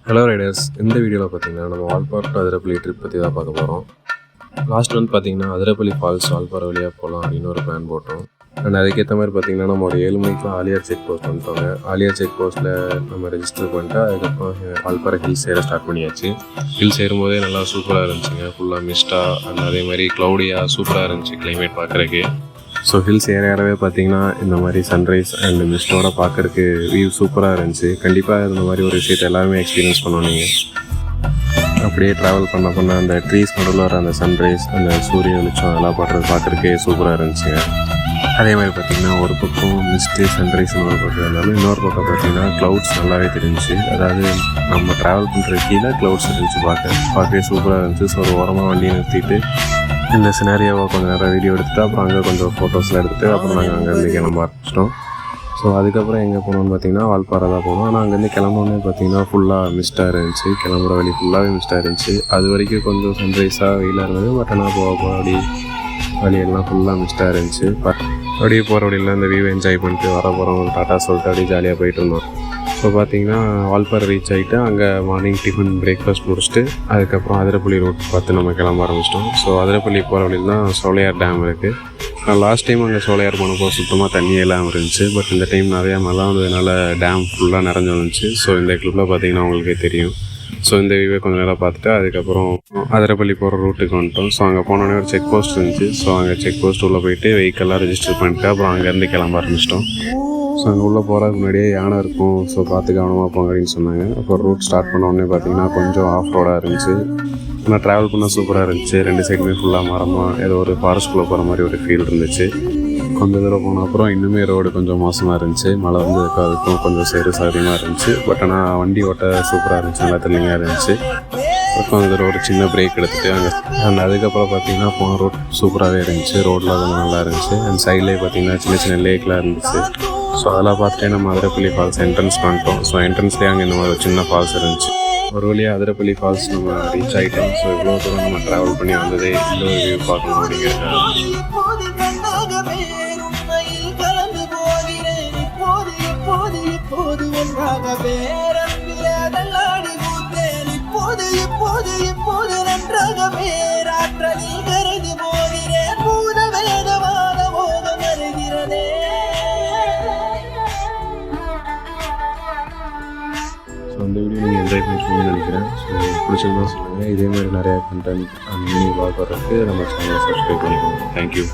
Hello Riders, இந்த வீடியோவில் பார்த்தீங்கன்னா நம்ம வால்பாறை டு அதிரப்பள்ளி ட்ரிப் பற்றி தான் பார்க்க போகிறோம். லாஸ்ட் மந்த் பார்த்தீங்கன்னா அதிரப்பள்ளி ஃபால்ஸ் வால்பாறை வழியாக போகலாம் அப்படின்னு ஒரு பிளான் போட்டோம். அண்ட் அதுக்கேற்ற மாதிரி பார்த்தீங்கன்னா நம்ம ஒரு 7 மணிக்கெலாம் ஆலியார் செக் போஸ்ட் வந்துட்டோங்க. ஆலியார் செக் போஸ்ட்டில் நம்ம ரெஜிஸ்டர் பண்ணிட்டு அதுக்கப்புறம் வால்பாறை ஹில்ஸ் ஏற ஸ்டார்ட் பண்ணியாச்சு. ஹில்ஸ் ஏறும்போதே நல்லா சூப்பராக இருந்துச்சுங்க. ஃபுல்லாக மிஸ்டாக அண்ட் அதே மாதிரி க்ளவுடியாக சூப்பராக இருந்துச்சு கிளைமேட் பார்க்குறதுக்கு. ஸோ ஹில்ஸ் ஏறவே பார்த்தீங்கன்னா இந்த மாதிரி சன்ரைஸ் அண்ட் மிஸ்டோட பார்க்குறதுக்கு வியூ சூப்பராக இருந்துச்சு. கண்டிப்பாக இந்த மாதிரி ஒரு விஷயத்தை எல்லாருமே எக்ஸ்பீரியன்ஸ் பண்ணோம். நீங்கள் அப்படியே ட்ராவல் பண்ண அந்த ட்ரீஸ் நடுவில் வர அந்த சன்ரைஸ், அந்த சூரிய வெளிச்சம் அதெல்லாம் பார்க்குறதுக்கே சூப்பராக இருந்துச்சுங்க. அதே மாதிரி பார்த்திங்கன்னா ஒரு பக்கம் மிஸ்ட்டு சன்ரைஸ்னு ஒரு பக்கம் இருந்தாலும் இன்னொரு பக்கம் பார்த்திங்கன்னா க்ளவுட்ஸ் நல்லாவே தெரிஞ்சிச்சு. அதாவது நம்ம ட்ராவல் பண்ணுற கீழே க்ளவுட்ஸ் இருந்துச்சு. பார்க்கவே சூப்பராக இருந்துச்சு. ஸோ ஒரு ஓரமாக வண்டியை நிறுத்திட்டு இந்த சினாரியோவை கொஞ்சம் நேரம் வீடியோ எடுத்துகிட்டு அப்புறம் அங்கே கொஞ்சம் ஃபோட்டோஸ்லாம் எடுத்துகிட்டு அப்புறம் நாங்கள் அங்கேருந்து கிளம்ப ஆரம்பிச்சிட்டோம். ஸோ அதுக்கப்புறம் எங்கே போனோம்னு பார்த்தீங்கன்னா வால்பாறை தான் போனோம். ஆனால் அங்கேருந்து கிளம்புனே பார்த்தீங்கன்னா ஃபுல்லாக மிஸ்டாக இருந்துச்சு. கிளம்புற வழி ஃபுல்லாகவே மிஸ்டாக இருந்துச்சு. அது வரைக்கும் கொஞ்சம் சன்ரைஸாக வெயிலாக இருந்தது. பட் ஆனால் போக அப்படி வழியெல்லாம் ஃபுல்லாக மிஸ்டாக இருந்துச்சு. பட் அப்படியே போகிற வழியில் அந்த வியூ என்ஜாய் பண்ணிட்டு வர போகிறோம் டாட்டா சொல்லிட்டு அப்படியே ஜாலியாக போயிட்டு இருந்தோம். ஸோ பார்த்தீங்கன்னா வால்பாறை ரீச் ஆகிட்டு அங்கே மார்னிங் டிஃபன் பிரேக்ஃபாஸ்ட் முடிச்சுட்டு அதுக்கப்புறம் அதிரப்பள்ளி ரோட் பார்த்து நம்ம கிளம்ப ஆரம்பிச்சிட்டோம். ஸோ அதிரப்பள்ளி போகிற வழியில் தான் சோலையார் டேம் இருக்குது. நான் லாஸ்ட் டைம் அங்கே சோலையார் போனப்போ சுத்தமாக தண்ணி எல்லாம் இருந்துச்சு. பட் இந்த டைம் நிறையா மழை வந்ததுனால டேம் ஃபுல்லாக நிறைஞ்சு வந்துச்சு. ஸோ இந்த கிளிப்பில் பார்த்தீங்கன்னா உங்களுக்கே தெரியும். ஸோ இந்த வியூவை கொஞ்சம் நேரம் பார்த்துட்டு அதுக்கப்புறம் அதிரப்பள்ளி போகிற ரூட்டுக்கு வந்துட்டோம். ஸோ அங்கே போனோடனே ஒரு செக் போஸ்ட் இருந்துச்சு. ஸோ அங்கே செக் போஸ்ட் உள்ளே போயிட்டு வெஹிக்கல்லாம் ரெஜிஸ்டர் பண்ணிட்டு அப்புறம் அங்கேருந்து கிளம்ப ஆரம்பிச்சிட்டோம். ஸோ அங்கே உள்ளே போகிறதுக்கு முன்னாடியே யானை இருக்கும், ஸோ பார்த்து கவனமாக போங்க அப்படின்னு சொன்னாங்க. அப்புறம் ரூட் ஸ்டார்ட் பண்ண உடனே பார்த்தீங்கன்னா கொஞ்சம் ஆஃப் ரோடாக இருந்துச்சு. ஆனால் ட்ராவல் பண்ணால் சூப்பராக இருந்துச்சு. 2 சைடுமே ஃபுல்லாக மரமாக ஏதோ ஒரு ஃபாரஸ்ட்குள்ளே போகிற மாதிரி ஒரு ஃபீல் இருந்துச்சு. கொஞ்சம் தூரம் போன அப்புறம் இன்னுமே ரோடு கொஞ்சம் மோசமாக இருந்துச்சு. மழை வந்து அதுக்கும் கொஞ்சம் சேறு சாதியமாக இருந்துச்சு. பட் ஆனால் வண்டி ஓட்ட சூப்பராக இருந்துச்சு, நல்லா த்ரில்லிங்காக இருந்துச்சு. கொஞ்சம் தூரம் ஒரு சின்ன பிரேக் எடுத்துகிட்டு அண்ட் அதுக்கப்புறம் பார்த்தீங்கன்னா போன ரோட் சூப்பராகவே இருந்துச்சு. ரோடெலாம் கொஞ்சம் நல்லா இருந்துச்சு. அண்ட் சைட்லேயே பார்த்தீங்கன்னா சின்ன சின்ன லேக்லாம் இருந்துச்சு. ஸோ அதெல்லாம் பார்த்துட்டே நம்ம அதிரப்பள்ளி ஃபால்ஸ் என்ட்ரன்ஸ் பண்ணிட்டோம். ஸோ என்ட்ரன்ஸ்லேயே அங்கே இந்த மாதிரி ஒரு சின்ன ஃபால்ஸ் இருந்துச்சு. ஒரு வழியாக அதிரப்பள்ளி ஃபால்ஸ் நம்ம ரீச் ஆகிட்டோம். ஸோ இவ்வளோ தூரம் நம்ம ட்ராவல் பண்ணி வந்ததே இந்த ஒரு வியூ பார்க்கணும் அப்படிங்கிறது. ஸோ அந்த வீடியோ நீங்கள் என்ஜாய் பண்ணிருக்கீங்கன்னு நினைக்கிறேன். ஸோ பிடிச்சிருந்தா சொல்லுங்கள். இதே மாதிரி நிறையா கண்டென்ட் அண்ட் நியூ வாக் வர்றதுக்கு நம்ம சேனலை சப்ஸ்கிரைப் பண்ணிக்கோங்க. தேங்க்யூ.